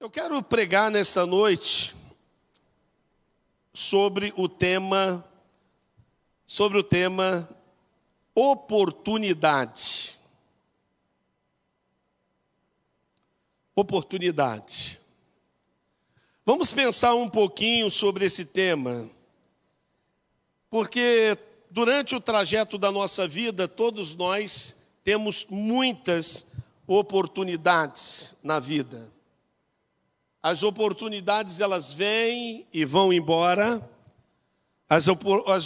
Eu quero pregar nesta noite sobre o tema oportunidade. Oportunidade. Vamos pensar um pouquinho sobre esse tema, porque durante o trajeto da nossa vida, todos nós temos muitas oportunidades na vida. As oportunidades, elas vêm e vão embora. As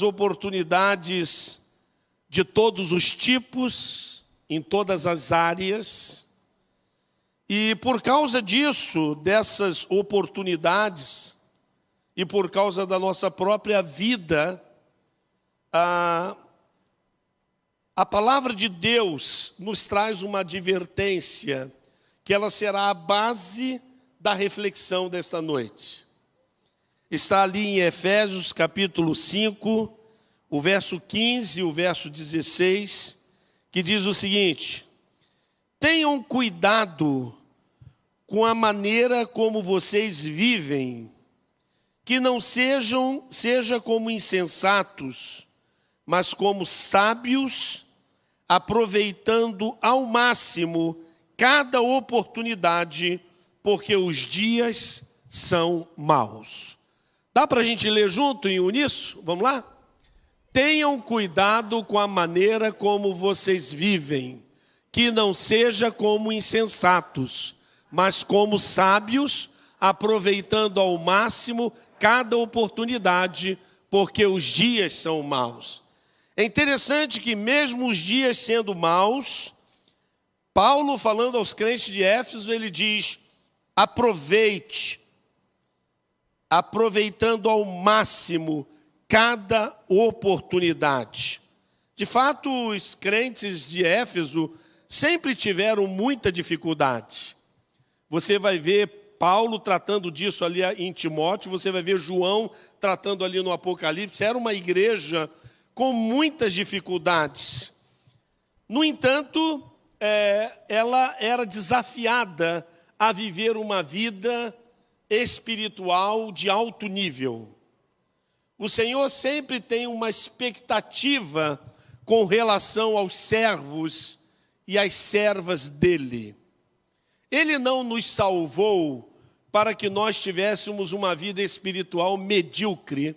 oportunidades de todos os tipos, em todas as áreas. E por causa disso, dessas oportunidades, e por causa da nossa própria vida, a palavra de Deus nos traz uma advertência, que ela será a base da reflexão desta noite. Está ali em Efésios capítulo 5, o verso 15 e o verso 16, que diz o seguinte: tenham cuidado com a maneira como vocês vivem, que não seja como insensatos, mas como sábios, aproveitando ao máximo cada oportunidade, porque os dias são maus. Dá para a gente ler junto em uníssono? Vamos lá? Tenham cuidado com a maneira como vocês vivem, que não seja como insensatos, mas como sábios, aproveitando ao máximo cada oportunidade, porque os dias são maus. É interessante que mesmo os dias sendo maus, Paulo, falando aos crentes de Éfeso, ele diz: aproveite, aproveitando ao máximo cada oportunidade. De fato, os crentes de Éfeso sempre tiveram muita dificuldade. Você vai ver Paulo tratando disso ali em Timóteo, você vai ver João tratando ali no Apocalipse. Era uma igreja com muitas dificuldades. No entanto, ela era desafiada a viver uma vida espiritual de alto nível. O Senhor sempre tem uma expectativa com relação aos servos e às servas dele. Ele não nos salvou para que nós tivéssemos uma vida espiritual medíocre.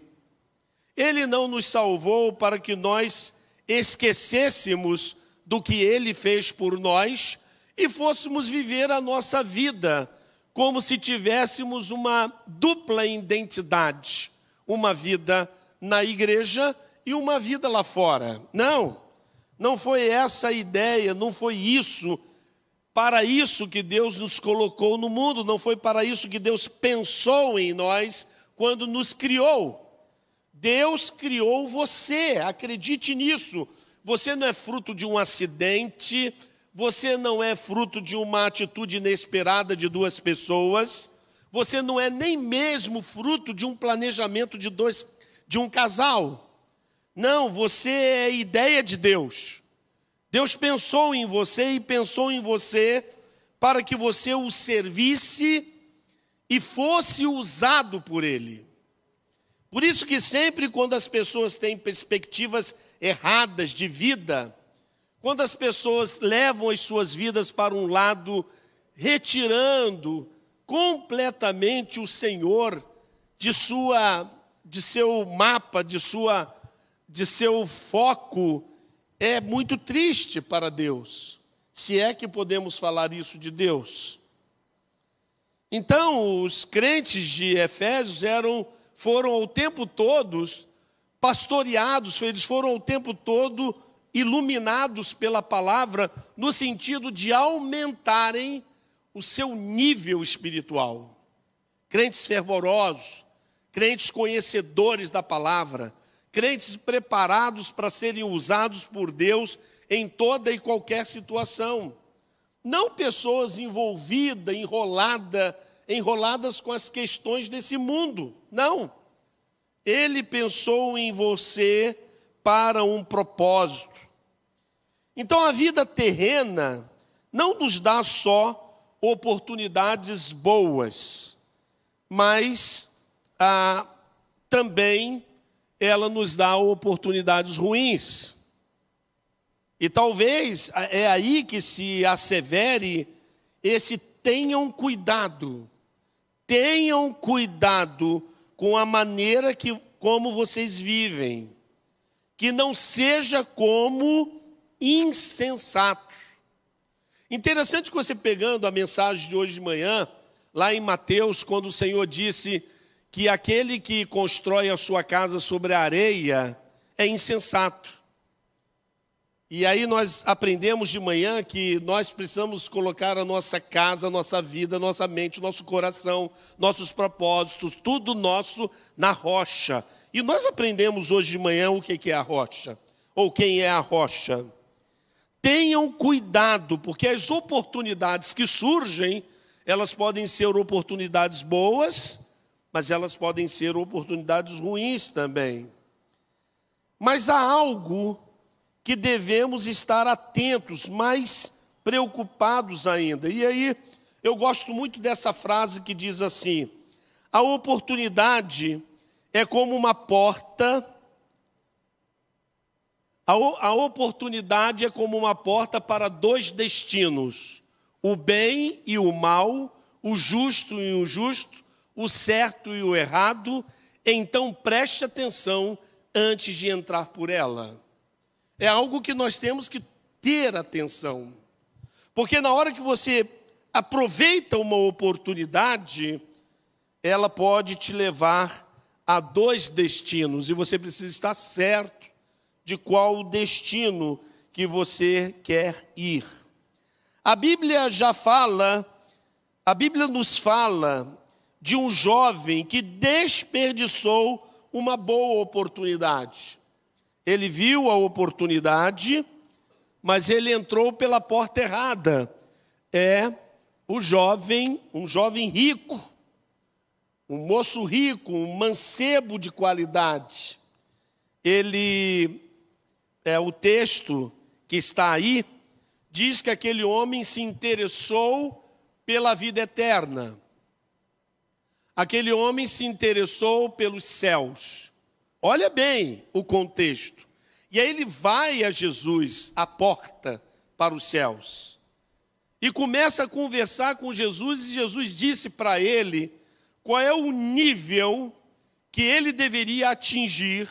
Ele não nos salvou para que nós esquecêssemos do que ele fez por nós e fôssemos viver a nossa vida como se tivéssemos uma dupla identidade, uma vida na igreja e uma vida lá fora. Não foi essa a ideia, não foi isso, para isso que Deus nos colocou no mundo, não foi para isso que Deus pensou em nós quando nos criou. Deus criou você, acredite nisso. Você não é fruto de um acidente, você não é fruto de uma atitude inesperada de duas pessoas, você não é nem mesmo fruto de um planejamento de um casal. Não, você é ideia de Deus. Deus pensou em você e pensou em você para que você o servisse e fosse usado por Ele. Por isso que sempre quando as pessoas têm perspectivas erradas de vida, quando as pessoas levam as suas vidas para um lado, retirando completamente o Senhor de seu mapa, de seu foco, é muito triste para Deus, se é que podemos falar isso de Deus. Então, os crentes de Efésios foram ao tempo todo pastoreados, eles foram ao tempo todo iluminados pela palavra, no sentido de aumentarem o seu nível espiritual. Crentes fervorosos, crentes conhecedores da palavra, crentes preparados para serem usados por Deus em toda e qualquer situação. Não pessoas enroladas com as questões desse mundo. Não. Ele pensou em você para um propósito. Então a vida terrena não nos dá só oportunidades boas, mas também ela nos dá oportunidades ruins. E talvez é aí que se assevere esse tenham cuidado com a maneira como vocês vivem, que não seja como insensatos. Interessante que você pegando a mensagem de hoje de manhã, lá em Mateus, quando o Senhor disse que aquele que constrói a sua casa sobre a areia é insensato. E aí nós aprendemos de manhã que nós precisamos colocar a nossa casa, a nossa vida, a nossa mente, nosso coração, nossos propósitos, tudo nosso na rocha. E nós aprendemos hoje de manhã o que é a rocha, ou quem é a rocha. Tenham cuidado, porque as oportunidades que surgem, elas podem ser oportunidades boas, mas elas podem ser oportunidades ruins também. Mas há algo que devemos estar atentos, mais preocupados ainda. E aí, eu gosto muito dessa frase que diz assim: a oportunidade é como uma porta, a oportunidade é como uma porta para dois destinos, o bem e o mal, o justo e o injusto, o certo e o errado. Então preste atenção antes de entrar por ela. É algo que nós temos que ter atenção. Porque na hora que você aproveita uma oportunidade, ela pode te levar a dois destinos. E você precisa estar certo de qual o destino que você quer ir. A Bíblia nos fala de um jovem que desperdiçou uma boa oportunidade. Ele viu a oportunidade, mas ele entrou pela porta errada. É um jovem rico, um moço rico, um mancebo de qualidade. O texto que está aí, diz que aquele homem se interessou pela vida eterna. Aquele homem se interessou pelos céus. Olha bem o contexto. E aí ele vai a Jesus, a porta para os céus. E começa a conversar com Jesus, e Jesus disse para ele qual é o nível que ele deveria atingir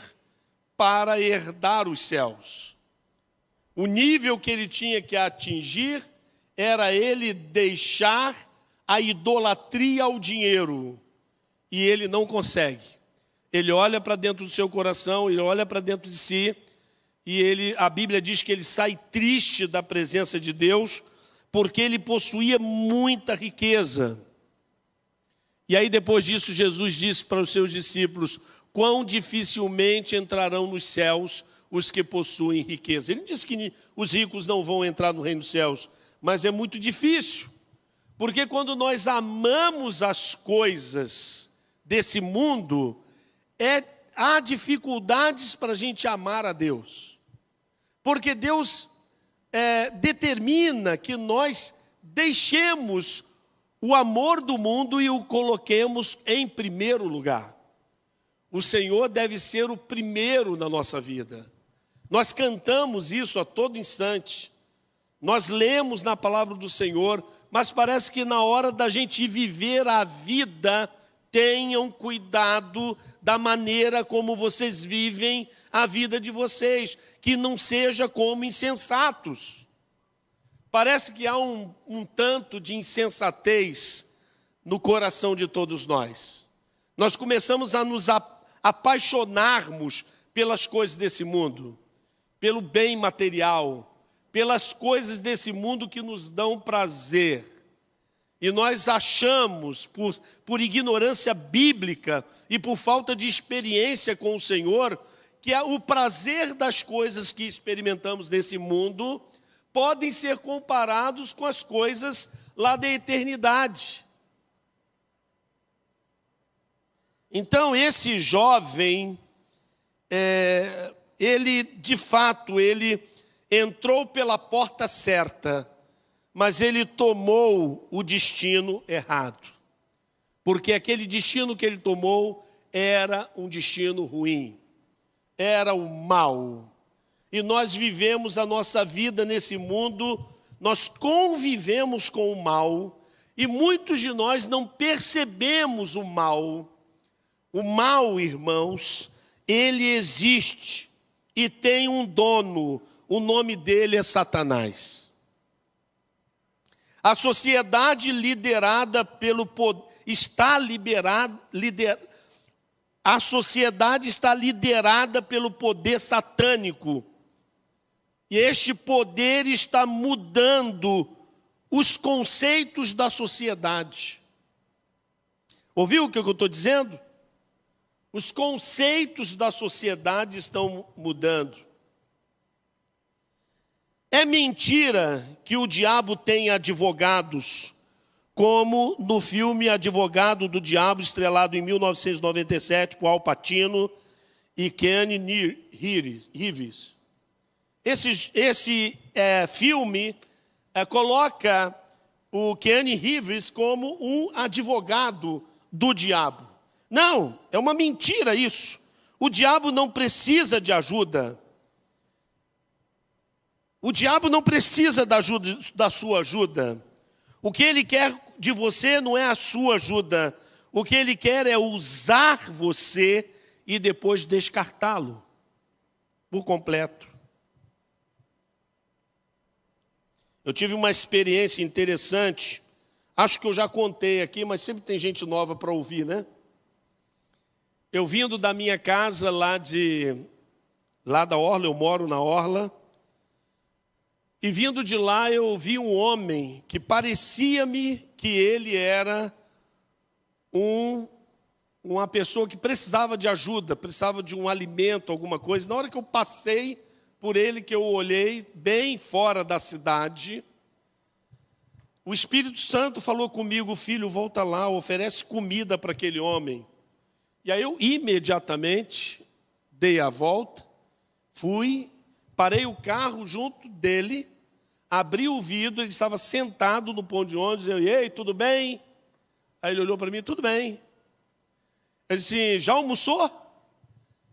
para herdar os céus. O nível que ele tinha que atingir era ele deixar a idolatria ao dinheiro. E ele não consegue. Ele olha para dentro do seu coração, ele olha para dentro de si, e a Bíblia diz que ele sai triste da presença de Deus, porque ele possuía muita riqueza. E aí depois disso Jesus disse para os seus discípulos: quão dificilmente entrarão nos céus os que possuem riqueza. Ele não disse que os ricos não vão entrar no reino dos céus, mas é muito difícil, porque quando nós amamos as coisas desse mundo, há dificuldades para a gente amar a Deus. Porque Deus determina que nós deixemos o amor do mundo e o coloquemos em primeiro lugar. O Senhor deve ser o primeiro na nossa vida. Nós cantamos isso a todo instante. Nós lemos na palavra do Senhor, mas parece que na hora da gente viver a vida, tenham cuidado da maneira como vocês vivem a vida de vocês, que não seja como insensatos. Parece que há um tanto de insensatez no coração de todos nós. Nós começamos a nos apaixonarmos pelas coisas desse mundo, pelo bem material, pelas coisas desse mundo que nos dão prazer. E nós achamos, por ignorância bíblica e por falta de experiência com o Senhor, que o prazer das coisas que experimentamos nesse mundo podem ser comparados com as coisas lá da eternidade. Então, esse jovem, ele, de fato, ele entrou pela porta certa, mas ele tomou o destino errado. Porque aquele destino que ele tomou era um destino ruim, era o mal. E nós vivemos a nossa vida nesse mundo, nós convivemos com o mal, e muitos de nós não percebemos o mal. O mal, irmãos, ele existe e tem um dono, o nome dele é Satanás. A sociedade liderada pelo poder, a sociedade está liderada pelo poder satânico. E este poder está mudando os conceitos da sociedade. Ouviu o que eu estou dizendo? Os conceitos da sociedade estão mudando. É mentira que o diabo tem advogados, como no filme Advogado do Diabo, estrelado em 1997 por Al Pacino e Keanu Reeves. Esse filme coloca o Keanu Reeves como um advogado do diabo. Não, é uma mentira isso. O diabo não precisa de ajuda. O diabo não precisa da sua ajuda. O que ele quer de você não é a sua ajuda. O que ele quer é usar você e depois descartá-lo por completo. Eu tive uma experiência interessante. Acho que eu já contei aqui, mas sempre tem gente nova para ouvir, né? Eu vindo da minha casa lá da Orla, eu moro na Orla, e vindo de lá eu vi um homem que parecia-me que ele era uma pessoa que precisava de ajuda, precisava de um alimento, alguma coisa. Na hora que eu passei por ele, que eu olhei bem fora da cidade, o Espírito Santo falou comigo: filho, volta lá, oferece comida para aquele homem. E aí eu imediatamente dei a volta, fui, parei o carro junto dele, abri o vidro, ele estava sentado no ponto de ônibus, eu: ei, tudo bem? Aí ele olhou para mim: tudo bem. Eu disse: já almoçou?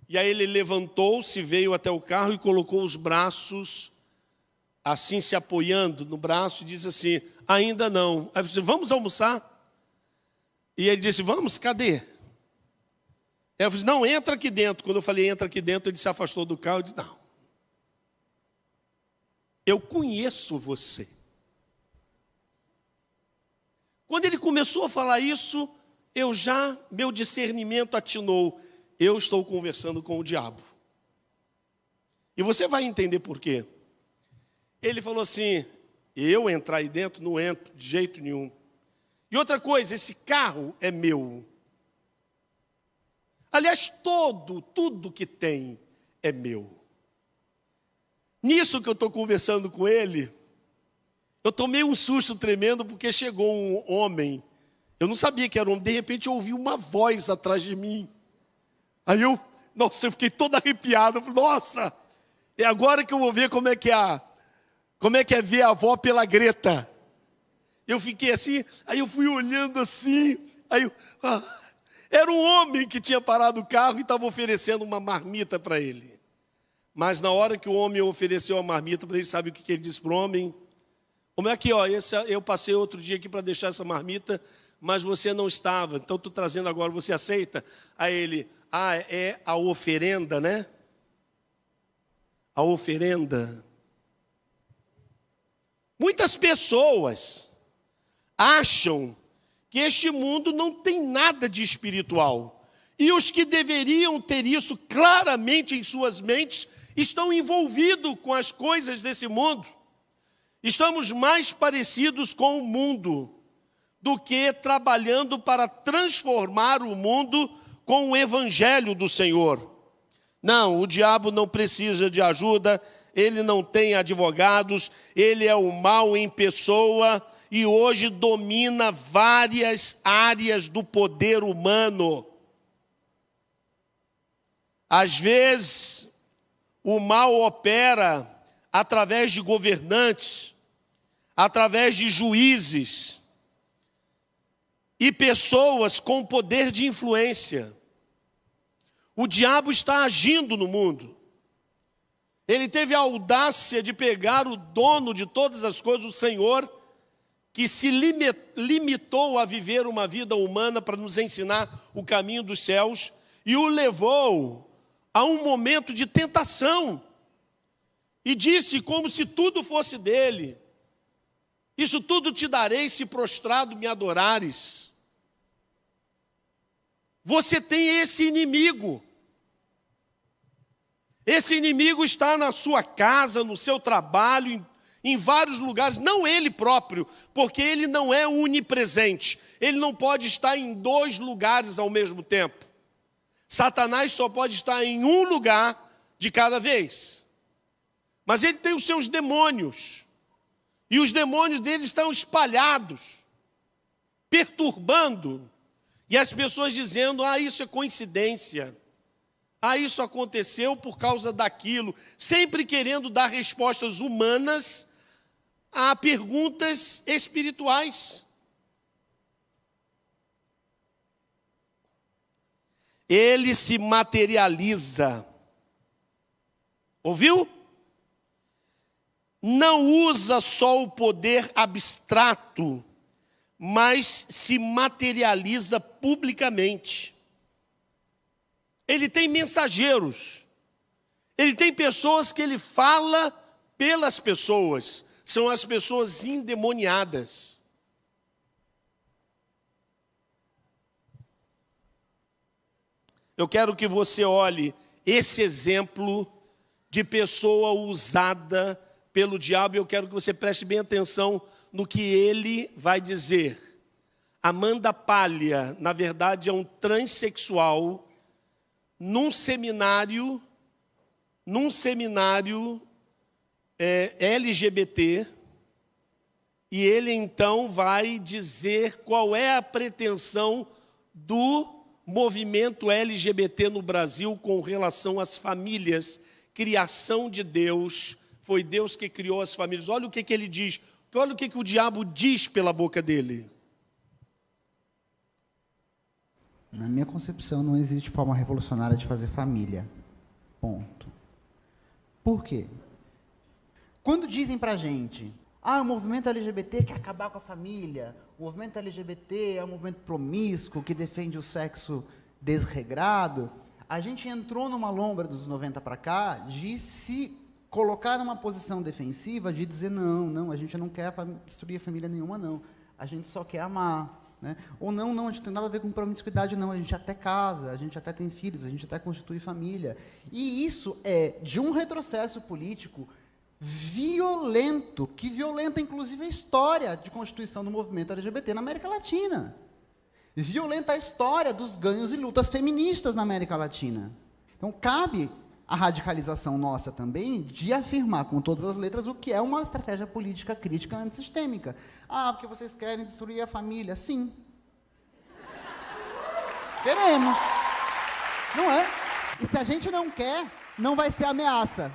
E aí ele levantou-se, veio até o carro e colocou os braços assim, se apoiando no braço, e disse assim: ainda não. Aí eu disse: vamos almoçar? E ele disse: vamos, cadê? Eu disse: não, entra aqui dentro. Quando eu falei entra aqui dentro, ele se afastou do carro e disse: não, eu conheço você. Quando ele começou a falar isso, meu discernimento atinou: eu estou conversando com o diabo. E você vai entender por quê. Ele falou assim: eu entrar aí dentro? Não entro de jeito nenhum. E outra coisa, esse carro é meu. Aliás, tudo que tem é meu. Nisso que eu estou conversando com ele, eu tomei um susto tremendo, porque chegou um homem. Eu não sabia que era um homem, de repente eu ouvi uma voz atrás de mim. Aí eu fiquei todo arrepiado. Nossa, é agora que eu vou ver como é que é ver a avó pela Greta. Eu fiquei assim, aí eu fui olhando assim, era um homem que tinha parado o carro e estava oferecendo uma marmita para ele. Mas na hora que o homem ofereceu a marmita para ele, sabe o que ele disse para o homem? Como é que, eu passei outro dia aqui para deixar essa marmita, mas você não estava, então estou trazendo agora, você aceita? Aí ele: é a oferenda, né? A oferenda. Muitas pessoas acham que este mundo não tem nada de espiritual. E os que deveriam ter isso claramente em suas mentes estão envolvidos com as coisas desse mundo. Estamos mais parecidos com o mundo do que trabalhando para transformar o mundo com o evangelho do Senhor. Não, o diabo não precisa de ajuda, ele não tem advogados, ele é o mal em pessoa e hoje domina várias áreas do poder humano. Às vezes, o mal opera através de governantes, através de juízes e pessoas com poder de influência. O diabo está agindo no mundo. Ele teve a audácia de pegar o dono de todas as coisas, o Senhor, que se limitou a viver uma vida humana para nos ensinar o caminho dos céus, e o levou a um momento de tentação. E disse como se tudo fosse dele: isso tudo te darei se prostrado me adorares. Você tem esse inimigo. Esse inimigo está na sua casa, no seu trabalho, em vários lugares. Não ele próprio, porque ele não é onipresente. Ele não pode estar em 2 lugares ao mesmo tempo. Satanás só pode estar em um lugar de cada vez. Mas ele tem os seus demônios. E os demônios dele estão espalhados, perturbando. E as pessoas dizendo: isso é coincidência. Isso aconteceu por causa daquilo. Sempre querendo dar respostas humanas a perguntas espirituais. Ele se materializa. Ouviu? Não usa só o poder abstrato, mas se materializa publicamente. Ele tem mensageiros. Ele tem pessoas que ele fala pelas pessoas. São as pessoas endemoniadas. Eu quero que você olhe esse exemplo de pessoa usada pelo diabo, e eu quero que você preste bem atenção no que ele vai dizer. Amanda Palha, na verdade, é um transexual num seminário LGBT, e ele então vai dizer qual é a pretensão do movimento LGBT no Brasil com relação às famílias, criação de Deus. Foi Deus que criou as famílias. Olha o que ele diz, olha o que o diabo diz pela boca dele. Na minha concepção, não existe forma revolucionária de fazer família. Ponto. Por quê? Quando dizem pra gente: o movimento LGBT quer acabar com a família, o movimento LGBT é um movimento promíscuo que defende o sexo desregrado, a gente entrou numa lombra dos 90 para cá de se colocar numa posição defensiva, de dizer: não, a gente não quer destruir família nenhuma, não. A gente só quer amar. Né? Ou não, a gente não tem nada a ver com promiscuidade, não. A gente até casa, a gente até tem filhos, a gente até constitui família. E isso é de um retrocesso político violento, que violenta inclusive a história de constituição do movimento LGBT na América Latina. Violenta a história dos ganhos e lutas feministas na América Latina. Então, cabe a radicalização nossa também de afirmar com todas as letras o que é uma estratégia política crítica antissistêmica. Porque vocês querem destruir a família. Sim. Queremos. Não é? E se a gente não quer, não vai ser ameaça.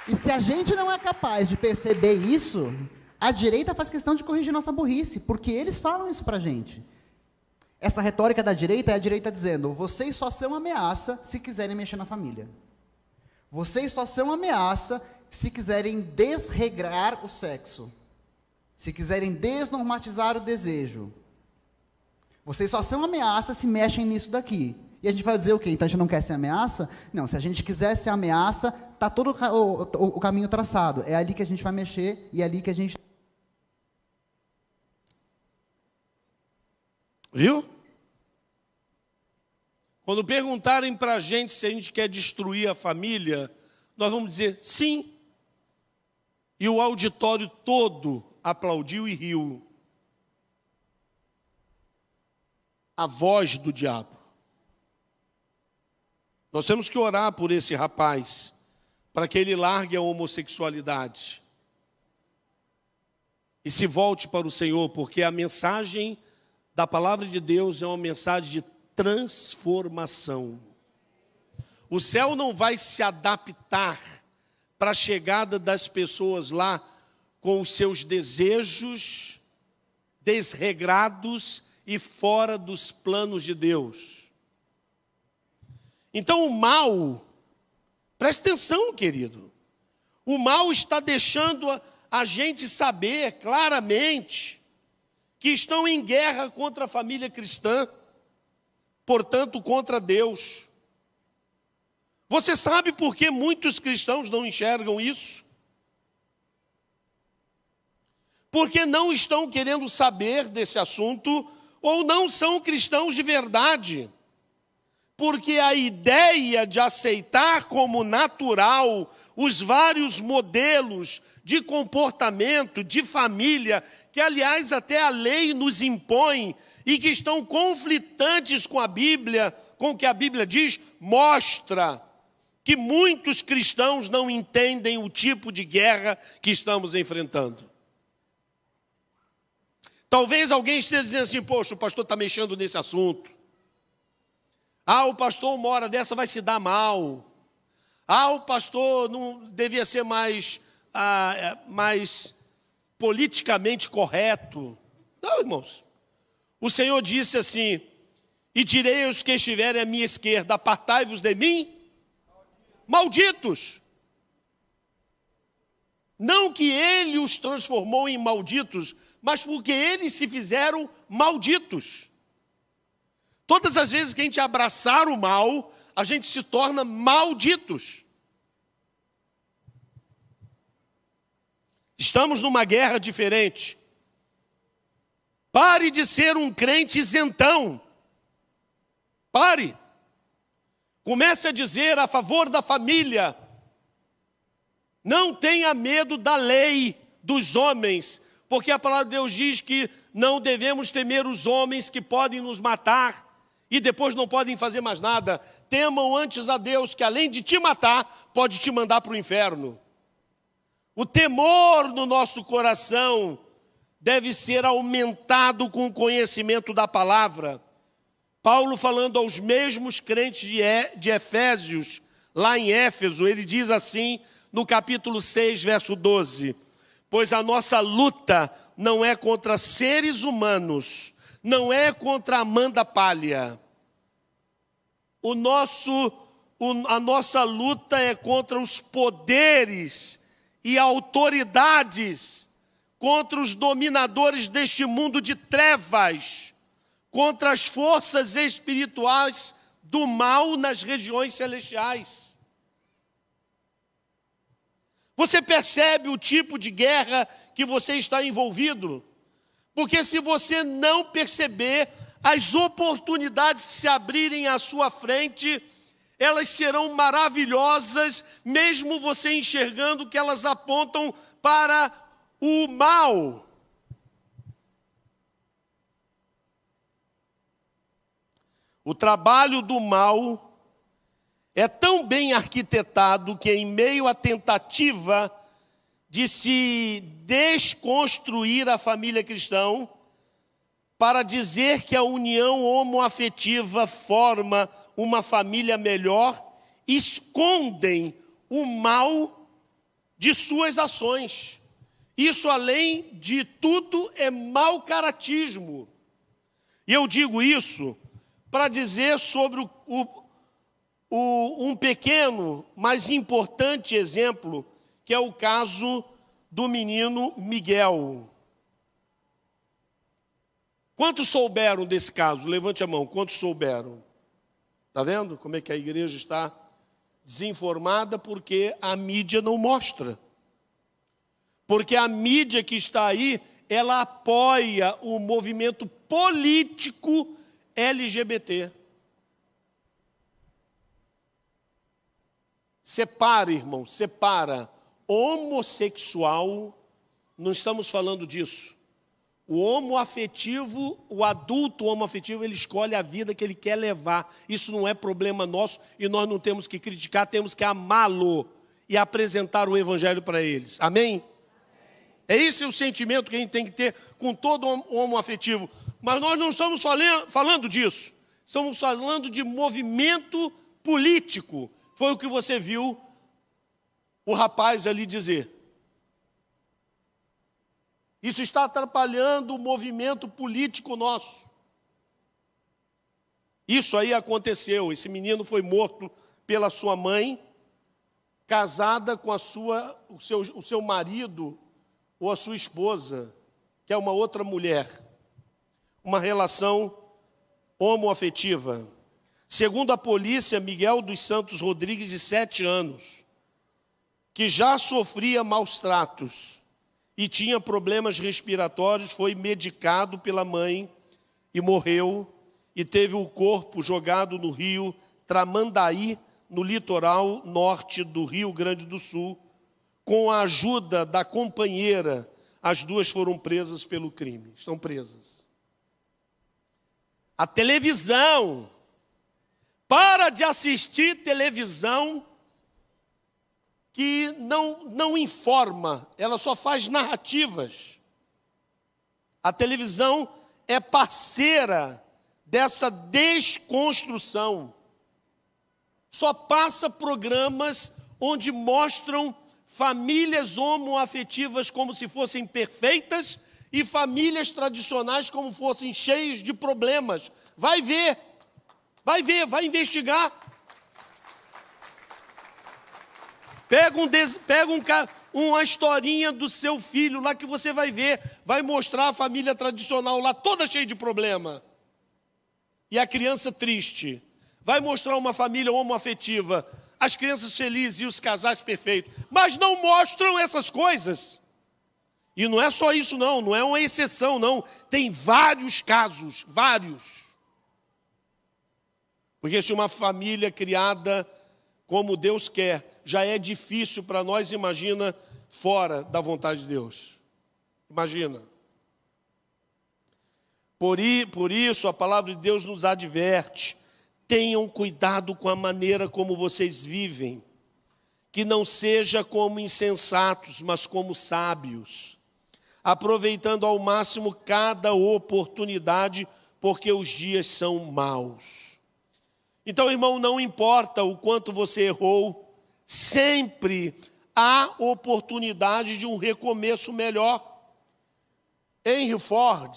E se a gente não é capaz de perceber isso, a direita faz questão de corrigir nossa burrice, porque eles falam isso pra gente. Essa retórica da direita é a direita dizendo: vocês só são ameaça se quiserem mexer na família. Vocês só são ameaça se quiserem desregrar o sexo. Se quiserem desnormatizar o desejo. Vocês só são ameaça se mexem nisso daqui. E a gente vai dizer o quê? Então a gente não quer ser ameaça? Não, se a gente quiser ser ameaça, está todo o caminho traçado. É ali que a gente vai mexer e é ali que a gente... Viu? Quando perguntarem para a gente se a gente quer destruir a família, nós vamos dizer sim. E o auditório todo aplaudiu e riu. A voz do diabo. Nós temos que orar por esse rapaz, para que ele largue a homossexualidade e se volte para o Senhor, porque a mensagem da palavra de Deus é uma mensagem de transformação. O céu não vai se adaptar para a chegada das pessoas lá com os seus desejos desregrados e fora dos planos de Deus. Então o mal, preste atenção, querido, o mal está deixando a gente saber claramente que estão em guerra contra a família cristã, portanto contra Deus. Você sabe por que muitos cristãos não enxergam isso? Porque não estão querendo saber desse assunto ou não são cristãos de verdade. Porque a ideia de aceitar como natural os vários modelos de comportamento, de família, que aliás até a lei nos impõe e que estão conflitantes com a Bíblia, com o que a Bíblia diz, mostra que muitos cristãos não entendem o tipo de guerra que estamos enfrentando. Talvez alguém esteja dizendo assim, poxa, o pastor está mexendo nesse assunto. O pastor uma hora dessa vai se dar mal. O pastor não devia ser mais politicamente correto. Não, irmãos. O Senhor disse assim, e direi aos que estiverem à minha esquerda, apartai-vos de mim, malditos. Não que ele os transformou em malditos, mas porque eles se fizeram malditos. Todas as vezes que a gente abraçar o mal, a gente se torna malditos. Estamos numa guerra diferente. Pare de ser um crente isentão. Pare. Comece a dizer a favor da família. Não tenha medo da lei dos homens, porque a palavra de Deus diz que não devemos temer os homens que podem nos matar e depois não podem fazer mais nada. Temam antes a Deus, que além de te matar, pode te mandar para o inferno. O temor no nosso coração deve ser aumentado com o conhecimento da palavra. Paulo, falando aos mesmos crentes de Efésios, lá em Éfeso, ele diz assim, no capítulo 6, verso 12, pois a nossa luta não é contra seres humanos, não é contra a mão da palha. A nossa luta é contra os poderes e autoridades, contra os dominadores deste mundo de trevas, contra as forças espirituais do mal nas regiões celestiais. Você percebe o tipo de guerra que você está envolvido? Porque se você não perceber as oportunidades que se abrirem à sua frente, elas serão maravilhosas, mesmo você enxergando que elas apontam para o mal. O trabalho do mal é tão bem arquitetado que, em meio à tentativa de se desconstruir a família cristã, para dizer que a união homoafetiva forma uma família melhor, escondem o mal de suas ações. Isso, além de tudo, é mau caratismo. E eu digo isso para dizer sobre um pequeno, mas importante exemplo, que é o caso do menino Miguel. Quantos souberam desse caso? Levante a mão, quantos souberam? Está vendo como é que a igreja está desinformada? Porque a mídia não mostra. Porque a mídia que está aí, ela apoia o movimento político LGBT. Separa, irmão, separa. Homossexual, não estamos falando disso. O homoafetivo, o adulto homoafetivo, ele escolhe a vida que ele quer levar. Isso não é problema nosso e nós não temos que criticar, temos que amá-lo e apresentar o evangelho para eles. Amém? É esse o sentimento que a gente tem que ter com todo homoafetivo. Mas nós não estamos falando disso. Estamos falando de movimento político. Foi o que você viu o rapaz ali dizer. Isso está atrapalhando o movimento político nosso. Isso aí aconteceu. Esse menino foi morto pela sua mãe, casada com o seu marido ou a sua esposa, que é uma outra mulher. Uma relação homoafetiva. Segundo a polícia, Miguel dos Santos Rodrigues, de 7 anos, que já sofria maus tratos e tinha problemas respiratórios, foi medicado pela mãe e morreu, e teve o corpo jogado no rio Tramandaí, no litoral norte do Rio Grande do Sul. Com a ajuda da companheira, as duas foram presas pelo crime, estão presas. A televisão, para de assistir televisão que não informa, ela só faz narrativas. A televisão é parceira dessa desconstrução. Só passa programas onde mostram famílias homoafetivas como se fossem perfeitas e famílias tradicionais como fossem cheias de problemas. Vai ver, vai investigar. Pega uma historinha do seu filho lá que você vai ver, vai mostrar a família tradicional lá toda cheia de problema. E a criança triste. Vai mostrar uma família homoafetiva, as crianças felizes e os casais perfeitos. Mas não mostram essas coisas. E não é só isso não é uma exceção não. Tem vários casos, vários. Porque se uma família criada como Deus quer, já é difícil para nós, imagina, fora da vontade de Deus. Imagina. Por isso, a palavra de Deus nos adverte: tenham cuidado com a maneira como vocês vivem, que não seja como insensatos, mas como sábios, aproveitando ao máximo cada oportunidade, porque os dias são maus. Então, irmão, não importa o quanto você errou, sempre há oportunidade de um recomeço melhor. Henry Ford,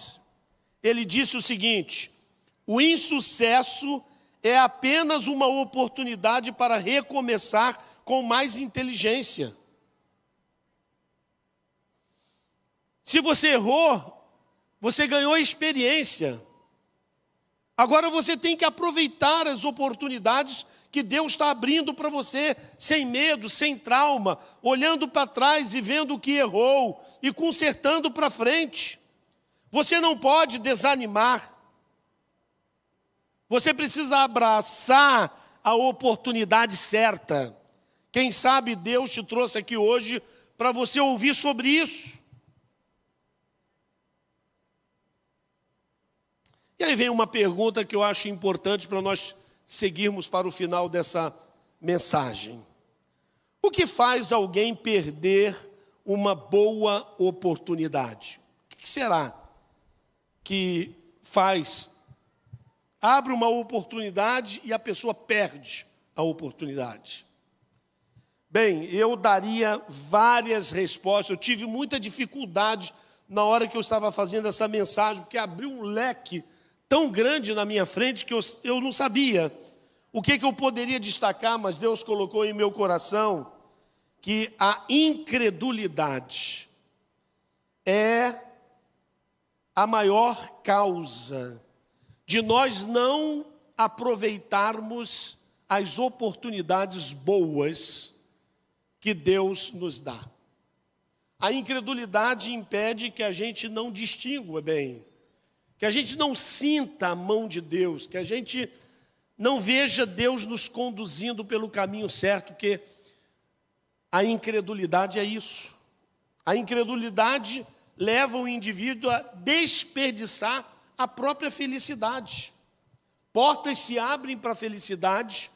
ele disse o seguinte: o insucesso é apenas uma oportunidade para recomeçar com mais inteligência. Se você errou, você ganhou experiência. Agora você tem que aproveitar as oportunidades que Deus está abrindo para você, sem medo, sem trauma, olhando para trás e vendo o que errou e consertando para frente. Você não pode desanimar. Você precisa abraçar a oportunidade certa. Quem sabe Deus te trouxe aqui hoje para você ouvir sobre isso. E aí vem uma pergunta que eu acho importante para nós seguirmos para o final dessa mensagem. O que faz alguém perder uma boa oportunidade? O que será que faz? Abre uma oportunidade e a pessoa perde a oportunidade. Bem, eu daria várias respostas. Eu tive muita dificuldade na hora que eu estava fazendo essa mensagem, porque abriu um leque tão grande na minha frente que eu não sabia o que eu poderia destacar, mas Deus colocou em meu coração que a incredulidade é a maior causa de nós não aproveitarmos as oportunidades boas que Deus nos dá. A incredulidade impede que a gente não distingua bem, que a gente não sinta a mão de Deus, que a gente não veja Deus nos conduzindo pelo caminho certo, porque a incredulidade é isso. A incredulidade leva o indivíduo a desperdiçar a própria felicidade. Portas se abrem para a felicidade,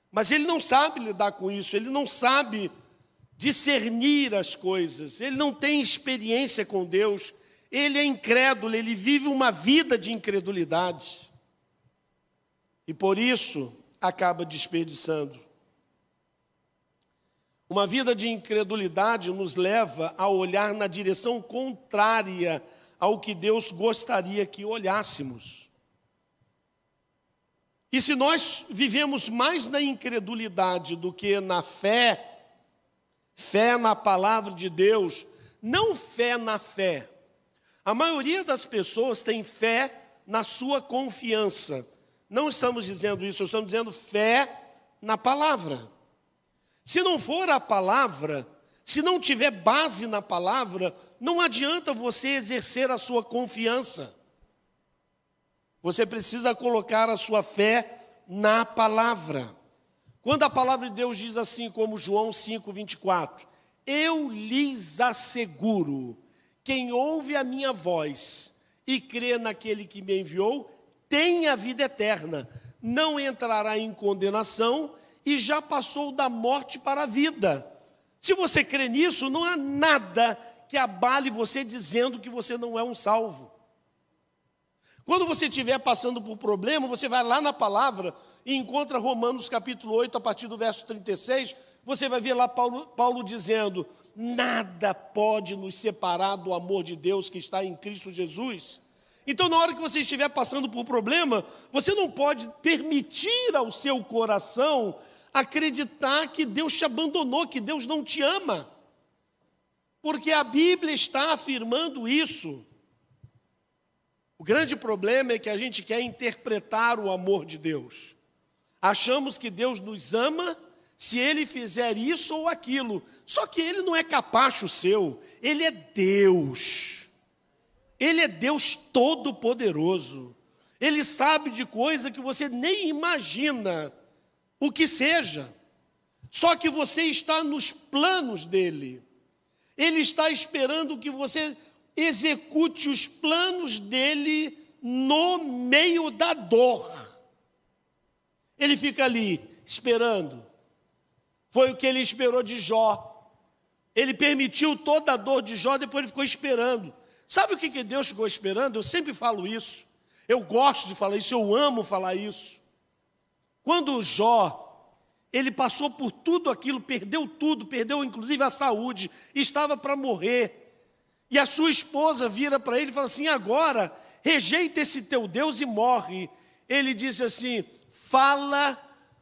mas ele não sabe lidar com isso, ele não sabe discernir as coisas, ele não tem experiência com Deus, ele é incrédulo, ele vive uma vida de incredulidade. E por isso acaba desperdiçando. Uma vida de incredulidade nos leva a olhar na direção contrária ao que Deus gostaria que olhássemos. E se nós vivemos mais na incredulidade do que na fé, fé na palavra de Deus, não fé na fé. A maioria das pessoas tem fé na sua confiança. Não estamos dizendo isso, estamos dizendo fé na palavra. Se não for a palavra, se não tiver base na palavra, não adianta você exercer a sua confiança. Você precisa colocar a sua fé na palavra. Quando a palavra de Deus diz assim, como João 5:24, eu lhes asseguro, quem ouve a minha voz e crê naquele que me enviou, tem a vida eterna, não entrará em condenação e já passou da morte para a vida. Se você crê nisso, não há nada que abale você dizendo que você não é um salvo. Quando você estiver passando por problema, você vai lá na palavra e encontra Romanos capítulo 8, a partir do verso 36, você vai ver lá Paulo dizendo, nada pode nos separar do amor de Deus que está em Cristo Jesus. Então, na hora que você estiver passando por problema, você não pode permitir ao seu coração acreditar que Deus te abandonou, que Deus não te ama. Porque a Bíblia está afirmando isso. O grande problema é que a gente quer interpretar o amor de Deus. Achamos que Deus nos ama se Ele fizer isso ou aquilo. Só que Ele não é capacho seu, Ele é Deus. Ele é Deus todo-poderoso. Ele sabe de coisa que você nem imagina o que seja. Só que você está nos planos dele. Ele está esperando que você execute os planos dele no meio da dor. Ele fica ali esperando. Foi o que ele esperou de Jó. Ele permitiu toda a dor de Jó, depois ele ficou esperando. Sabe o que Deus ficou esperando? Eu sempre falo isso. Eu gosto de falar isso, eu amo falar isso. Quando Jó, ele passou por tudo aquilo, perdeu inclusive a saúde, estava para morrer. E a sua esposa vira para ele e fala assim, agora, rejeita esse teu Deus e morre. Ele disse assim,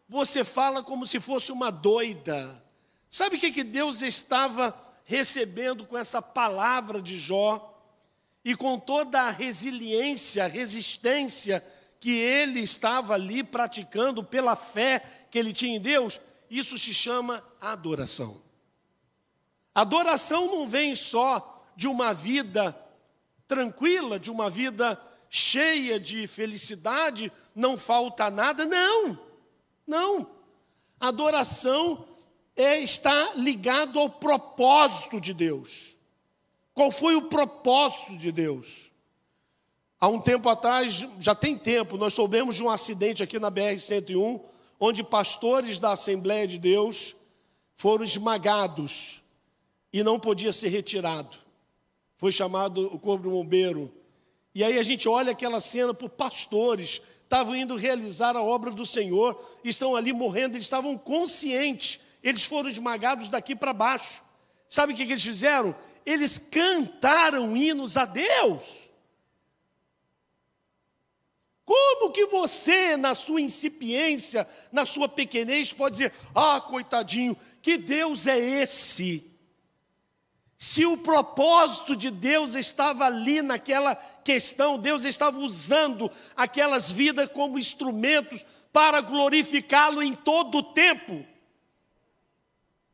você fala como se fosse uma doida. Sabe o que Deus estava recebendo com essa palavra de Jó? E com toda a resistência que ele estava ali praticando pela fé que ele tinha em Deus, isso se chama adoração. Adoração não vem só de uma vida tranquila, de uma vida cheia de felicidade, não falta nada, não. Adoração está ligado ao propósito de Deus. Qual foi o propósito de Deus? Há um tempo atrás, já tem tempo, nós soubemos de um acidente aqui na BR-101, onde pastores da Assembleia de Deus foram esmagados e não podia ser retirado. Foi chamado o corpo do bombeiro. E aí a gente olha aquela cena, por pastores, estavam indo realizar a obra do Senhor, estão ali morrendo, eles estavam conscientes, eles foram esmagados daqui para baixo. Sabe o que eles fizeram? Eles cantaram hinos a Deus. Como que você, na sua incipiência, na sua pequenez, pode dizer, coitadinho, que Deus é esse? Se o propósito de Deus estava ali naquela questão, Deus estava usando aquelas vidas como instrumentos para glorificá-lo em todo o tempo.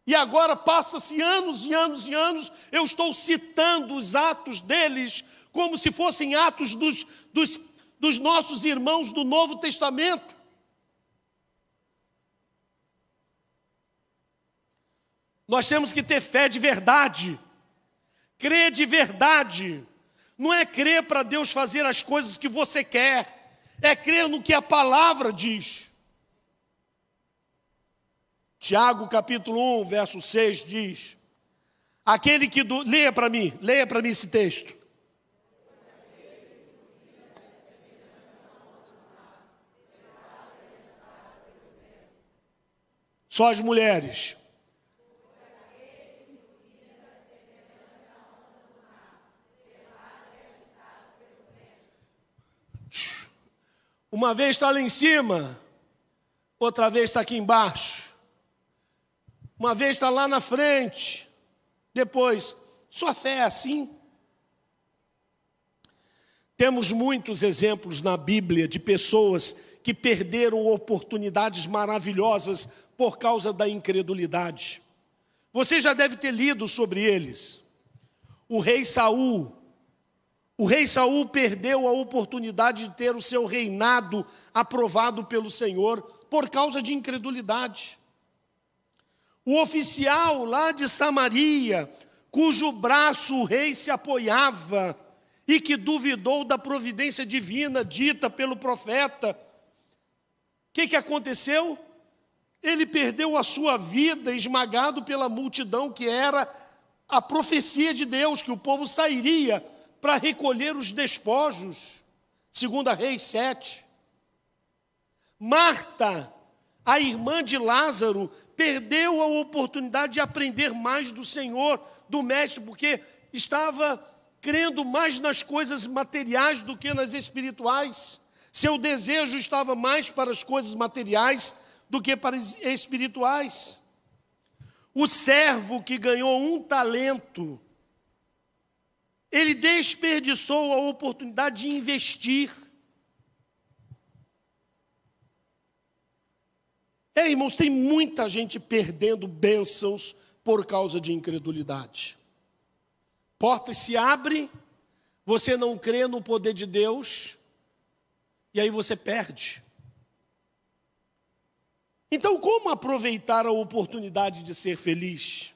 E agora passa-se anos e anos e anos, eu estou citando os atos deles como se fossem atos dos nossos irmãos do Novo Testamento. Nós temos que ter fé de verdade, crer de verdade. Não é crer para Deus fazer as coisas que você quer, é crer no que a palavra diz. Tiago capítulo 1, verso 6 diz, aquele que... leia para mim esse texto. Só as mulheres. Uma vez está lá em cima, outra vez está aqui embaixo. Uma vez está lá na frente, depois, sua fé é assim? Temos muitos exemplos na Bíblia de pessoas que perderam oportunidades maravilhosas por causa da incredulidade. Você já deve ter lido sobre eles. O rei Saul perdeu a oportunidade de ter o seu reinado aprovado pelo Senhor por causa de incredulidade. O oficial lá de Samaria, cujo braço o rei se apoiava e que duvidou da providência divina dita pelo profeta, o que aconteceu? Ele perdeu a sua vida esmagado pela multidão, que era a profecia de Deus, que o povo sairia para recolher os despojos, segundo Reis 7. Marta, a irmã de Lázaro, perdeu a oportunidade de aprender mais do Senhor, do Mestre, porque estava crendo mais nas coisas materiais do que nas espirituais. Seu desejo estava mais para as coisas materiais do que para as espirituais. O servo que ganhou 1 talento, ele desperdiçou a oportunidade de investir. Irmãos, tem muita gente perdendo bênçãos por causa de incredulidade. Portas se abrem, você não crê no poder de Deus, e aí você perde. Então, como aproveitar a oportunidade de ser feliz?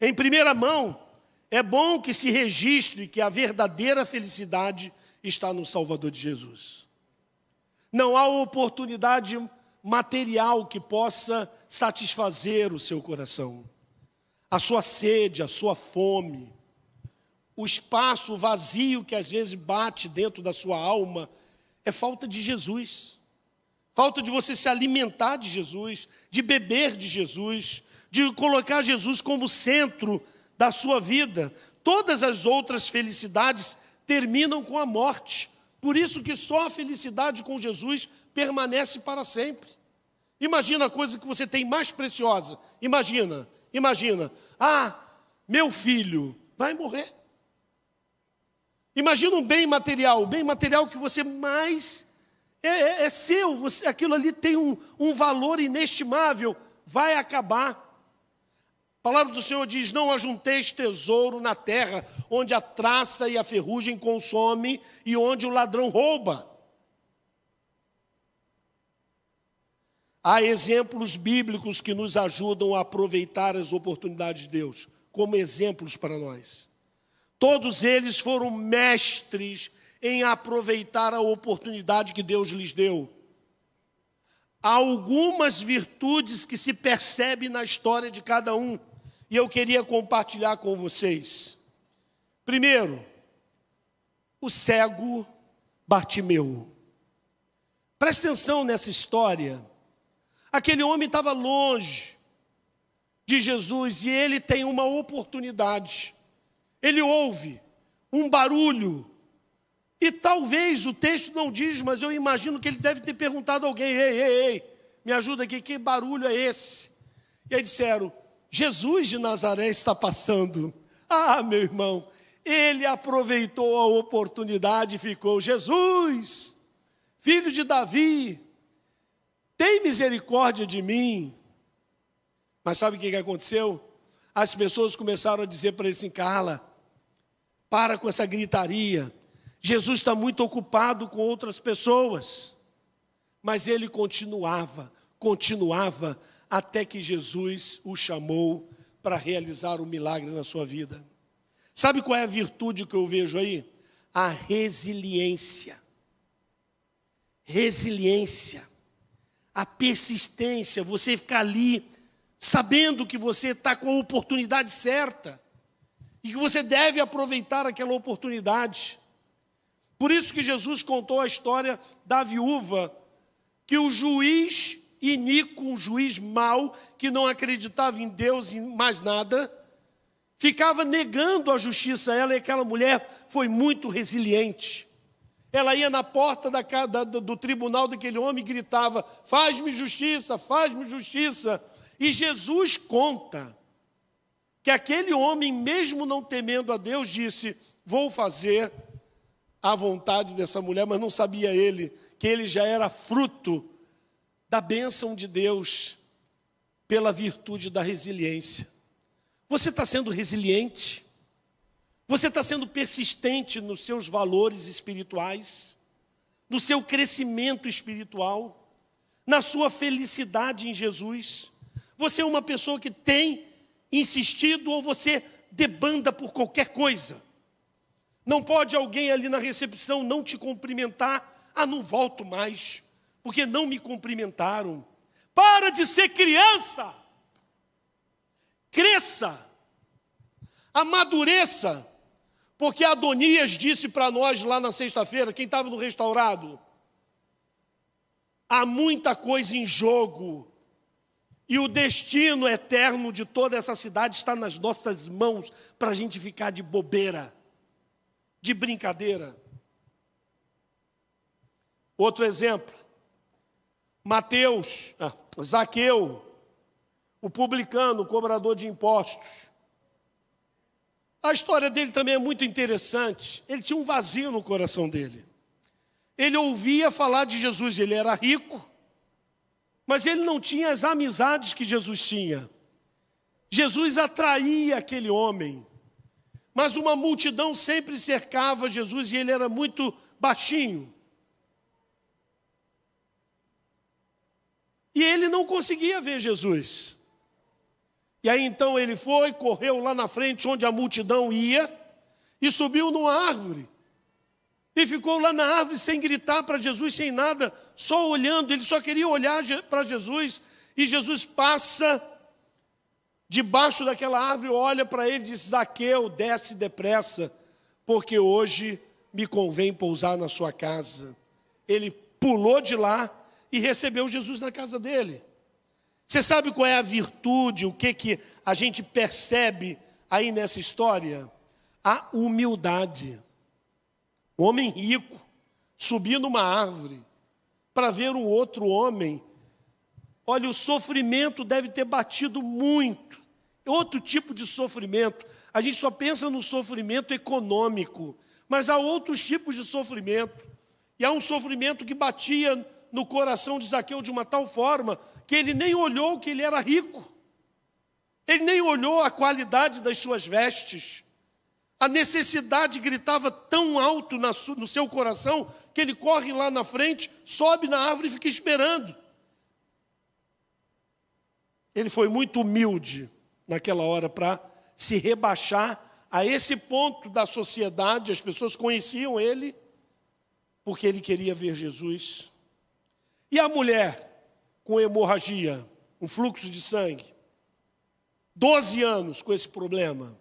Em primeira mão, é bom que se registre que a verdadeira felicidade está no Salvador de Jesus. Não há oportunidade material que possa satisfazer o seu coração. A sua sede, a sua fome, o espaço vazio que às vezes bate dentro da sua alma, é falta de Jesus. Falta de você se alimentar de Jesus, de beber de Jesus, de colocar Jesus como centro da sua vida. Todas as outras felicidades terminam com a morte. Por isso que só a felicidade com Jesus permanece para sempre. Imagina a coisa que você tem mais preciosa. Imagina. Meu filho vai morrer. Imagina um bem material que você mais é seu, aquilo ali tem um valor inestimável, vai acabar. A palavra do Senhor diz: não ajunteis tesouro na terra, onde a traça e a ferrugem consomem e onde o ladrão rouba. Há exemplos bíblicos que nos ajudam a aproveitar as oportunidades de Deus, como exemplos para nós. Todos eles foram mestres em aproveitar a oportunidade que Deus lhes deu. Há algumas virtudes que se percebem na história de cada um, e eu queria compartilhar com vocês. Primeiro, o cego Bartimeu. Presta atenção nessa história. Aquele homem estava longe de Jesus e ele tem uma oportunidade. Ele ouve um barulho. E talvez o texto não diz, mas eu imagino que ele deve ter perguntado a alguém: ei, me ajuda aqui, que barulho é esse? E aí disseram: Jesus de Nazaré está passando. Meu irmão, ele aproveitou a oportunidade e ficou: Jesus, filho de Davi, tem misericórdia de mim. Mas sabe o que aconteceu? As pessoas começaram a dizer para ele assim: cala, para com essa gritaria. Jesus está muito ocupado com outras pessoas. Mas ele continuava, até que Jesus o chamou para realizar um milagre na sua vida. Sabe qual é a virtude que eu vejo aí? A resiliência. Resiliência. A persistência, você ficar ali, sabendo que você está com a oportunidade certa e que você deve aproveitar aquela oportunidade. Por isso que Jesus contou a história da viúva, que o juiz iníquo, um juiz mau, que não acreditava em Deus e em mais nada, ficava negando a justiça a ela, e aquela mulher foi muito resiliente. Ela ia na porta do tribunal daquele homem e gritava: faz-me justiça, faz-me justiça. E Jesus conta que aquele homem, mesmo não temendo a Deus, disse: vou fazer a vontade dessa mulher, mas não sabia ele que ele já era fruto da bênção de Deus pela virtude da resiliência. Você está sendo resiliente? Você está sendo persistente nos seus valores espirituais, no seu crescimento espiritual, na sua felicidade em Jesus? Você é uma pessoa que tem insistido ou você debanda por qualquer coisa? Não pode alguém ali na recepção não te cumprimentar? Ah, não volto mais, porque não me cumprimentaram. Para de ser criança! Cresça! Amadureça! Porque Adonias disse para nós lá na sexta-feira, quem estava no restaurado: há muita coisa em jogo, e o destino eterno de toda essa cidade está nas nossas mãos, para a gente ficar de bobeira, de brincadeira. Outro exemplo, Zaqueu, o publicano, o cobrador de impostos. A história dele também é muito interessante. Ele tinha um vazio no coração dele. Ele ouvia falar de Jesus, ele era rico, mas ele não tinha as amizades que Jesus tinha. Jesus atraía aquele homem, mas uma multidão sempre cercava Jesus e ele era muito baixinho. E ele não conseguia ver Jesus. E aí então ele foi, correu lá na frente onde a multidão ia e subiu numa árvore. E ficou lá na árvore sem gritar para Jesus, sem nada, só olhando. Ele só queria olhar para Jesus. E Jesus passa debaixo daquela árvore, olha para ele e diz: Zaqueu, desce depressa, porque hoje me convém pousar na sua casa. Ele pulou de lá e recebeu Jesus na casa dele. Você sabe qual é a virtude, o que a gente percebe aí nessa história? A humildade. O homem rico subir numa árvore para ver um outro homem. Olha, o sofrimento deve ter batido muito. Outro tipo de sofrimento. A gente só pensa no sofrimento econômico, mas há outros tipos de sofrimento. E há um sofrimento que batia no coração de Zaqueu de uma tal forma que ele nem olhou que ele era rico. Ele nem olhou a qualidade das suas vestes. A necessidade gritava tão alto no seu coração que ele corre lá na frente, sobe na árvore e fica esperando. Ele foi muito humilde naquela hora para se rebaixar a esse ponto da sociedade. As pessoas conheciam ele porque ele queria ver Jesus. E a mulher com hemorragia, um fluxo de sangue, 12 anos com esse problema.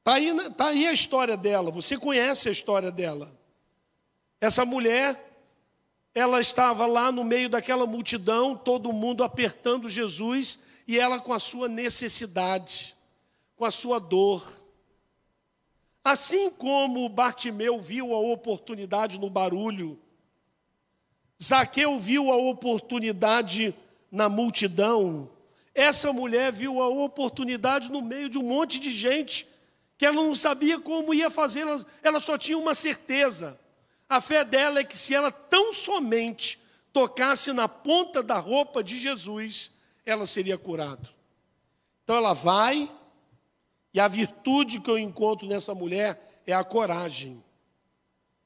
Está aí a história dela, você conhece a história dela. Essa mulher, ela estava lá no meio daquela multidão, todo mundo apertando Jesus, e ela com a sua necessidade, com a sua dor. Assim como Bartimeu viu a oportunidade no barulho, Zaqueu viu a oportunidade na multidão, essa mulher viu a oportunidade no meio de um monte de gente que ela não sabia como ia fazer, ela só tinha uma certeza. A fé dela é que se ela tão somente tocasse na ponta da roupa de Jesus, ela seria curada. Então ela vai, e a virtude que eu encontro nessa mulher é a coragem.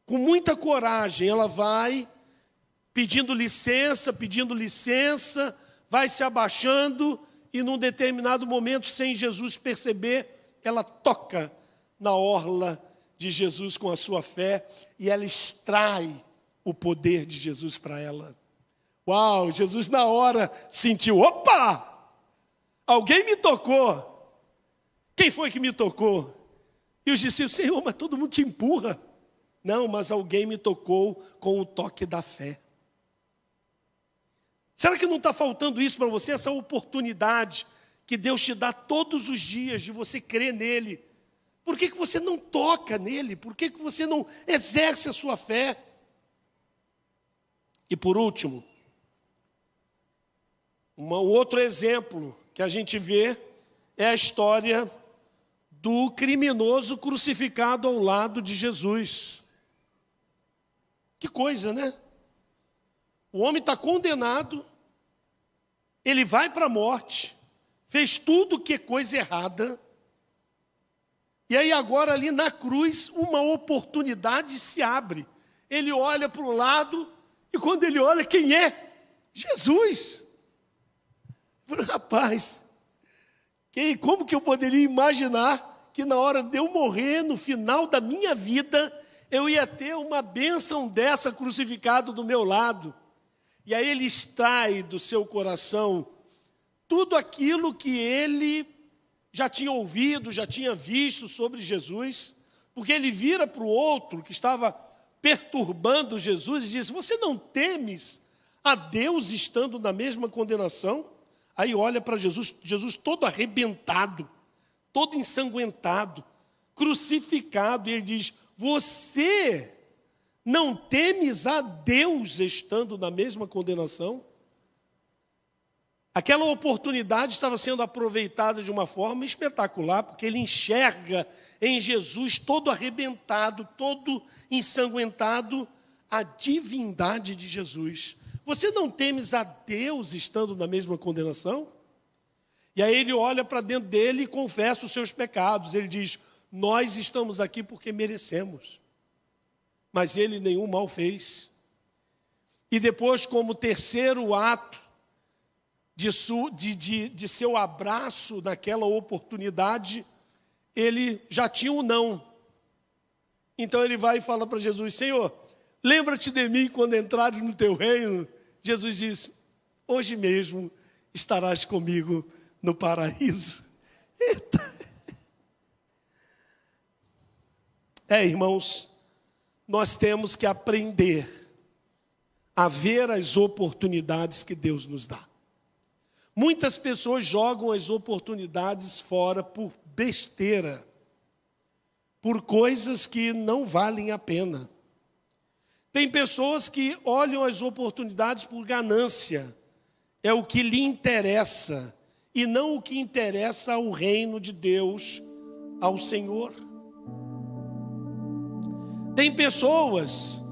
Com muita coragem, ela vai pedindo licença, vai se abaixando, e num determinado momento, sem Jesus perceber, ela toca na orla de Jesus com a sua fé, e ela extrai o poder de Jesus para ela. Uau, Jesus na hora sentiu: opa, alguém me tocou. Quem foi que me tocou? E os discípulos: Senhor, mas todo mundo te empurra. Não, mas alguém me tocou com o toque da fé. Será que não está faltando isso para você, essa oportunidade que Deus te dá todos os dias de você crer nele, Por que você não toca nele? Por que você não exerce a sua fé? E por último, um outro exemplo que a gente vê é a história do criminoso crucificado ao lado de Jesus. Que coisa, né? O homem está condenado, ele vai para a morte, fez tudo que é coisa errada, e aí agora ali na cruz uma oportunidade se abre. Ele olha para o lado, e quando ele olha, quem é? Jesus. Rapaz, como que eu poderia imaginar que na hora de eu morrer, no final da minha vida, eu ia ter uma bênção dessa crucificado do meu lado? E aí ele extrai do seu coração tudo aquilo que ele já tinha ouvido, já tinha visto sobre Jesus, porque ele vira para o outro que estava perturbando Jesus e diz: você não temes a Deus estando na mesma condenação? Aí olha para Jesus, Jesus todo arrebentado, todo ensanguentado, crucificado, e ele diz: você não temes a Deus estando na mesma condenação? Aquela oportunidade estava sendo aproveitada de uma forma espetacular, porque ele enxerga em Jesus todo arrebentado, todo ensanguentado, a divindade de Jesus. Você não temes a Deus estando na mesma condenação? E aí ele olha para dentro dele e confessa os seus pecados. Ele diz: nós estamos aqui porque merecemos, mas ele nenhum mal fez. E depois, como terceiro ato de seu abraço naquela oportunidade, ele já tinha um não. Então ele vai e fala para Jesus: Senhor, lembra-te de mim quando entrares no teu reino. Jesus diz: hoje mesmo estarás comigo no paraíso. Eita. Irmãos, nós temos que aprender a ver as oportunidades que Deus nos dá. Muitas pessoas jogam as oportunidades fora por besteira, por coisas que não valem a pena. Tem pessoas que olham as oportunidades por ganância, é o que lhe interessa, e não o que interessa ao reino de Deus, ao Senhor. Tem pessoas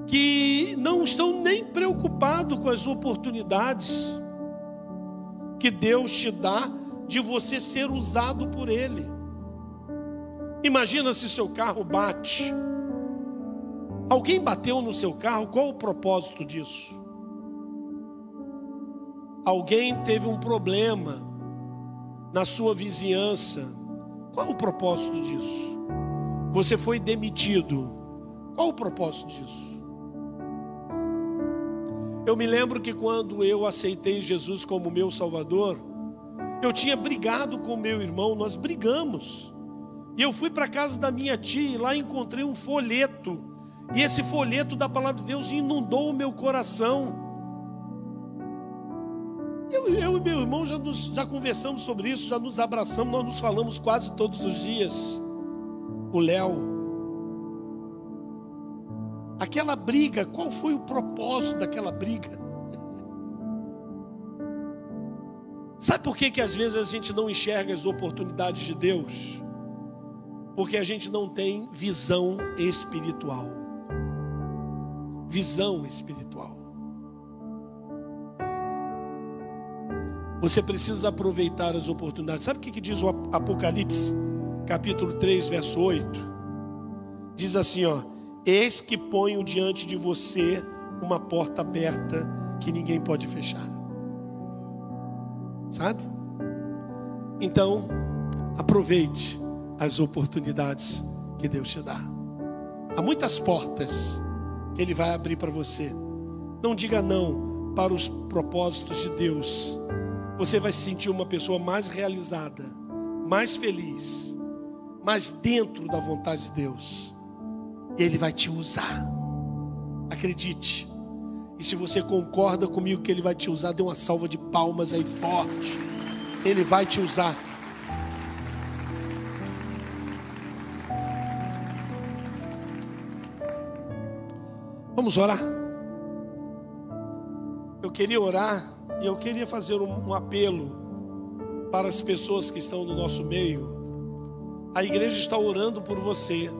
que não estão nem preocupados com as oportunidades que Deus te dá de você ser usado por Ele. Imagina se seu carro bate. Alguém bateu no seu carro, qual o propósito disso? Alguém teve um problema na sua vizinhança, qual o propósito disso? Você foi demitido, qual o propósito disso? Eu me lembro que quando eu aceitei Jesus como meu Salvador, eu tinha brigado com meu irmão, nós brigamos. E eu fui para a casa da minha tia e lá encontrei um folheto. E esse folheto da palavra de Deus inundou o meu coração. Eu e meu irmão já conversamos sobre isso, já nos abraçamos, nós nos falamos quase todos os dias. O Léo. Aquela briga, qual foi o propósito daquela briga? Sabe por que às vezes a gente não enxerga as oportunidades de Deus? Porque a gente não tem visão espiritual. Visão espiritual. Você precisa aproveitar as oportunidades. Sabe o que diz o Apocalipse, capítulo 3, verso 8? Diz assim, ó: eis que ponho diante de você uma porta aberta que ninguém pode fechar. Sabe? Então, aproveite as oportunidades que Deus te dá. Há muitas portas que Ele vai abrir para você. Não diga não para os propósitos de Deus. Você vai se sentir uma pessoa mais realizada, mais feliz, mais dentro da vontade de Deus. E Ele vai te usar. Acredite. E se você concorda comigo que Ele vai te usar, dê uma salva de palmas aí forte. Ele vai te usar. Vamos orar? Eu queria orar e eu queria fazer um apelo para as pessoas que estão no nosso meio. A igreja está orando por você.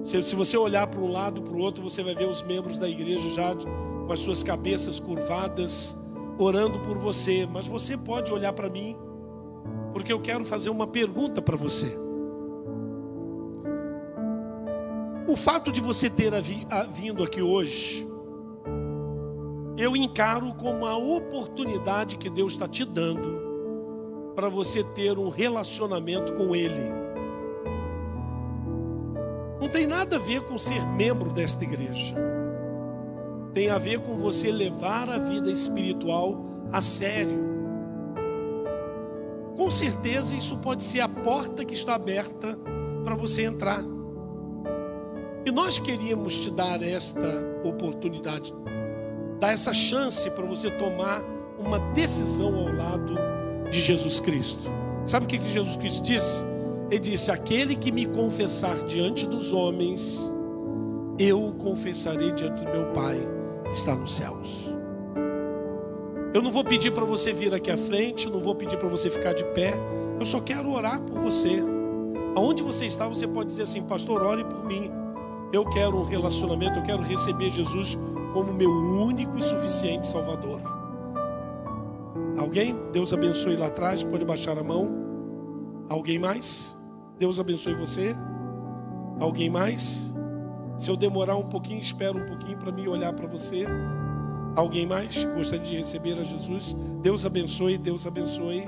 Se você olhar para um lado, para o outro, você vai ver os membros da igreja já com as suas cabeças curvadas, orando por você. Mas você pode olhar para mim, porque eu quero fazer uma pergunta para você. O fato de você ter vindo aqui hoje, eu encaro como uma oportunidade que Deus está te dando para você ter um relacionamento com Ele. Não tem nada a ver com ser membro desta igreja. Tem a ver com você levar a vida espiritual a sério. Com certeza isso pode ser a porta que está aberta para você entrar. E nós queríamos te dar esta oportunidade, dar essa chance para você tomar uma decisão ao lado de Jesus Cristo. Sabe o que Jesus Cristo disse? Ele disse: aquele que me confessar diante dos homens, eu o confessarei diante do meu Pai que está nos céus. Eu não vou pedir para você vir aqui à frente, não vou pedir para você ficar de pé, eu só quero orar por você. Aonde você está, você pode dizer assim: pastor, ore por mim. Eu quero um relacionamento, eu quero receber Jesus como meu único e suficiente Salvador. Alguém? Deus abençoe lá atrás, pode baixar a mão. Alguém mais? Deus abençoe você. Alguém mais? Se eu demorar um pouquinho, espera um pouquinho para mim olhar para você. Alguém mais? Gostaria de receber a Jesus? Deus abençoe, Deus abençoe.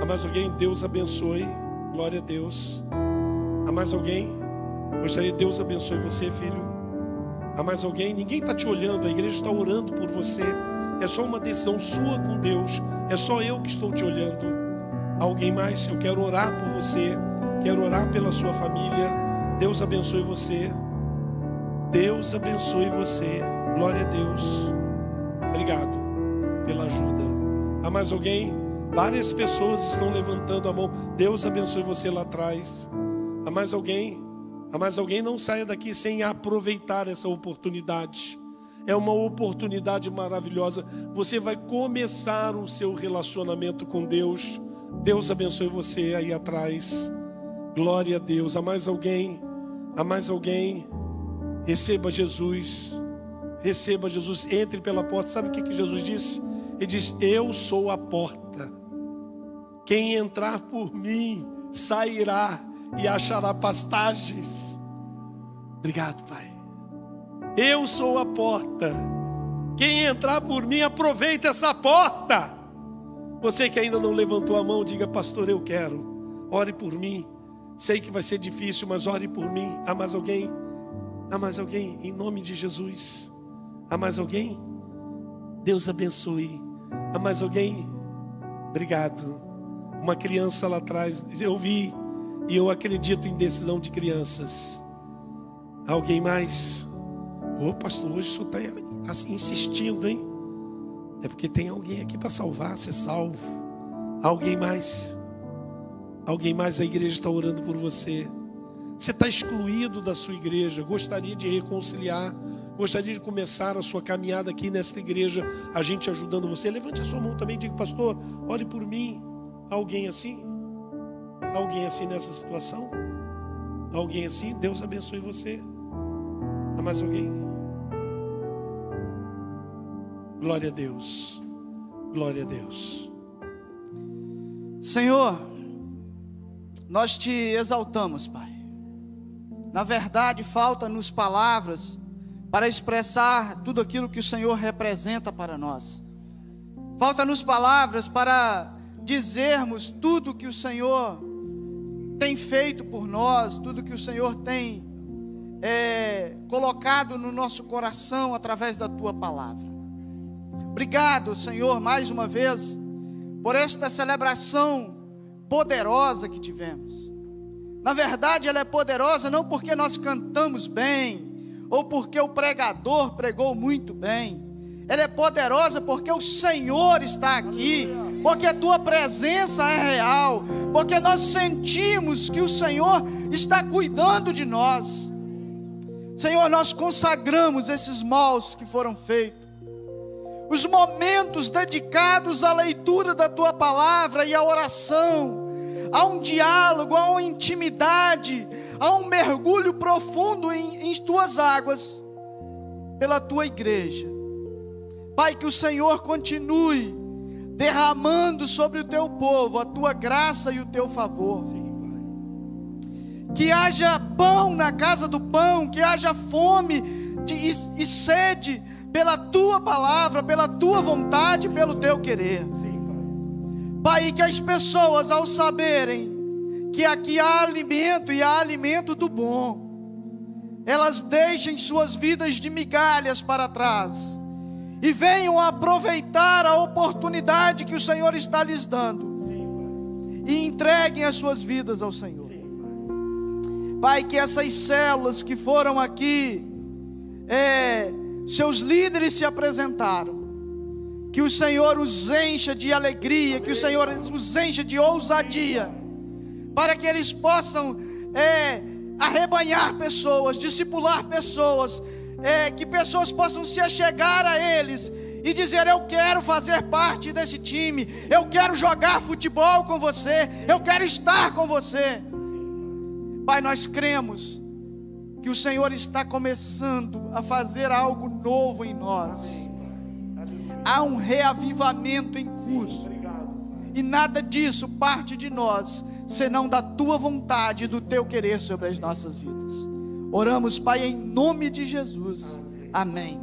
Há mais alguém? Deus abençoe. Glória a Deus. Há mais alguém? Gostaria de Deus abençoe você, filho. Há mais alguém? Ninguém está te olhando, a igreja está orando por você. É só uma decisão sua com Deus. É só eu que estou te olhando. Alguém mais? Eu quero orar por você. Quero orar pela sua família. Deus abençoe você. Deus abençoe você. Glória a Deus. Obrigado pela ajuda. Há mais alguém? Várias pessoas estão levantando a mão. Deus abençoe você lá atrás. Há mais alguém? Há mais alguém? Não saia daqui sem aproveitar essa oportunidade. É uma oportunidade maravilhosa. Você vai começar o seu relacionamento com Deus. Deus abençoe você aí atrás. Glória a Deus. Há mais alguém? Há mais alguém? Receba Jesus. Receba Jesus. Entre pela porta. Sabe o que Jesus disse? Ele diz: eu sou a porta. Quem entrar por mim sairá e achará pastagens. Obrigado, Pai. Eu sou a porta. Quem entrar por mim, aproveita essa porta. Você que ainda não levantou a mão, diga: pastor, eu quero. Ore por mim. Sei que vai ser difícil, mas ore por mim. Há mais alguém? Há mais alguém? Em nome de Jesus. Há mais alguém? Deus abençoe. Há mais alguém? Obrigado. Uma criança lá atrás, eu vi. E eu acredito em decisão de crianças. Alguém mais? Ô pastor, hoje o senhor está assim, insistindo, hein? É porque tem alguém aqui para salvar, ser salvo. Alguém mais? Alguém mais? A igreja está orando por você. Você está excluído da sua igreja. Gostaria de reconciliar. Gostaria de começar a sua caminhada aqui nesta igreja. A gente ajudando você. Levante a sua mão também e diga: pastor, ore por mim. Alguém assim? Alguém assim nessa situação? Alguém assim? Deus abençoe você. Há mais alguém? Glória a Deus. Glória a Deus. Senhor, nós te exaltamos, Pai. Na verdade, falta-nos palavras para expressar tudo aquilo que o Senhor representa para nós. Falta-nos palavras para dizermos tudo que o Senhor tem feito por nós, tudo que o Senhor tem colocado no nosso coração através da Tua palavra. Obrigado, Senhor, mais uma vez, por esta celebração poderosa que tivemos. Na verdade, ela é poderosa não porque nós cantamos bem, ou porque o pregador pregou muito bem. Ela é poderosa porque o Senhor está aqui, porque a Tua presença é real, porque nós sentimos que o Senhor está cuidando de nós. Senhor, nós consagramos esses moldes que foram feitos, os momentos dedicados à leitura da Tua Palavra e à oração, a um diálogo, a uma intimidade, a um mergulho profundo em Tuas águas, pela Tua igreja. Pai, que o Senhor continue derramando sobre o Teu povo a Tua graça e o Teu favor. Que haja pão na casa do pão, que haja fome e sede pela Tua palavra, pela Tua vontade, pelo Teu querer. Pai, que as pessoas, ao saberem que aqui há alimento e há alimento do bom, elas deixem suas vidas de migalhas para trás e venham aproveitar a oportunidade que o Senhor está lhes dando e entreguem as suas vidas ao Senhor. Pai, que essas células que foram aqui, seus líderes se apresentaram, que o Senhor os encha de alegria, que o Senhor os encha de ousadia, para que eles possam arrebanhar pessoas, discipular pessoas, que pessoas possam se achegar a eles e dizer: eu quero fazer parte desse time, eu quero jogar futebol com você, eu quero estar com você. Pai, nós cremos que o Senhor está começando a fazer algo novo em nós. Há um reavivamento em curso. E nada disso parte de nós, senão da Tua vontade e do Teu querer sobre as nossas vidas. Oramos, Pai, em nome de Jesus. Amém.